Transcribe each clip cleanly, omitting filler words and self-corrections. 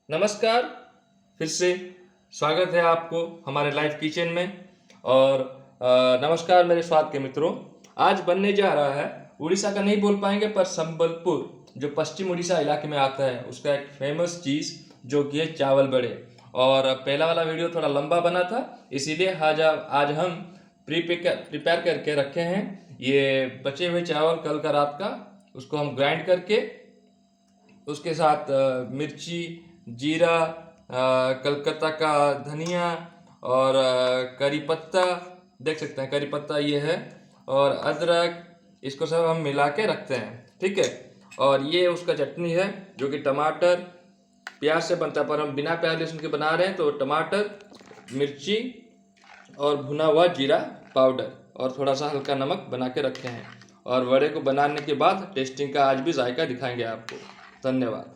नमस्कार। फिर से स्वागत है आपको हमारे लाइव किचन में। और नमस्कार मेरे स्वाद के मित्रों। आज बनने जा रहा है, उड़ीसा का नहीं बोल पाएंगे पर संबलपुर जो पश्चिम उड़ीसा इलाके में आता है उसका एक फेमस चीज़ जो कि है चावल बड़े। और पहला वाला वीडियो थोड़ा लंबा बना था, इसीलिए आज हम प्रिपेयर करके रखे हैं ये बचे हुए चावल कल का रात का। उसको हम ग्राइंड करके उसके साथ मिर्ची, जीरा, कलकत्ता का धनिया और करी पत्ता, देख सकते हैं करी पत्ता ये है, और अदरक, इसको सब हम मिला के रखते हैं। ठीक है। और ये उसका चटनी है जो कि टमाटर प्याज से बनता है, पर हम बिना प्याज लहसुन के बना रहे हैं तो टमाटर, मिर्ची और भुना हुआ जीरा पाउडर और थोड़ा सा हल्का नमक बना के रखे हैं। और वड़े को बनाने के बाद टेस्टिंग का आज भी जायका दिखाएंगे आपको। धन्यवाद।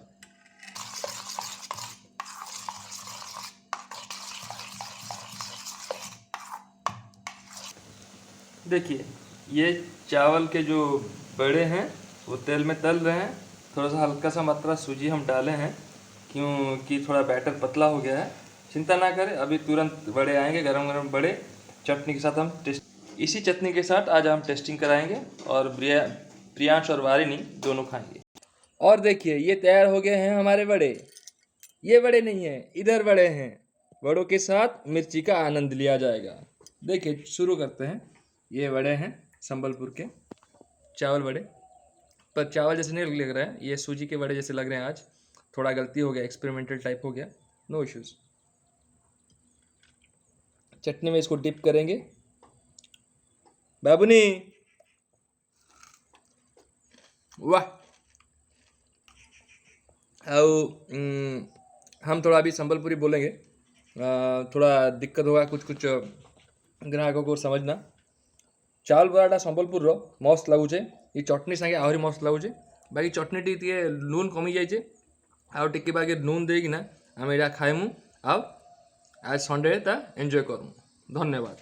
देखिए ये चावल के जो बड़े हैं वो तेल में तल रहे हैं। थोड़ा सा हल्का सा मात्रा सूजी हम डाले हैं क्योंकि थोड़ा बैटर पतला हो गया है। चिंता ना करें, अभी तुरंत बड़े आएंगे, गरम गरम बड़े चटनी के साथ हम इसी चटनी के साथ आज हम टेस्टिंग कराएंगे और प्रियांश और वारिनी दोनों खाएंगे। और देखिए ये तैयार हो गए हैं हमारे बड़े। ये बड़े नहीं हैं, इधर बड़े हैं। बड़ों के साथ मिर्ची का आनंद लिया जाएगा। देखिए शुरू करते हैं। ये बड़े हैं संबलपुर के चावल बड़े, पर चावल जैसे नहीं लग रहा है, ये सूजी के बड़े जैसे लग रहे हैं। आज थोड़ा गलती हो गया, एक्सपेरिमेंटल टाइप हो गया, नो इश्यूज। चटनी में इसको डिप करेंगे। बाबूनी वाह। हम थोड़ा अभी संबलपुरी बोलेंगे, थोड़ा दिक्कत होगा कुछ कुछ ग्राहकों को समझना। चावल बराटा संबलपुर मस्त लगुचे। ये चटनी संगे आहरी मस्त लगुचे। बाकी चटनी टी लून कमी जाइए आउ टिके बाकी नून देकिना आम यहाँ खाइमु। आज संडे ता एंजॉय करूँ। धन्यवाद।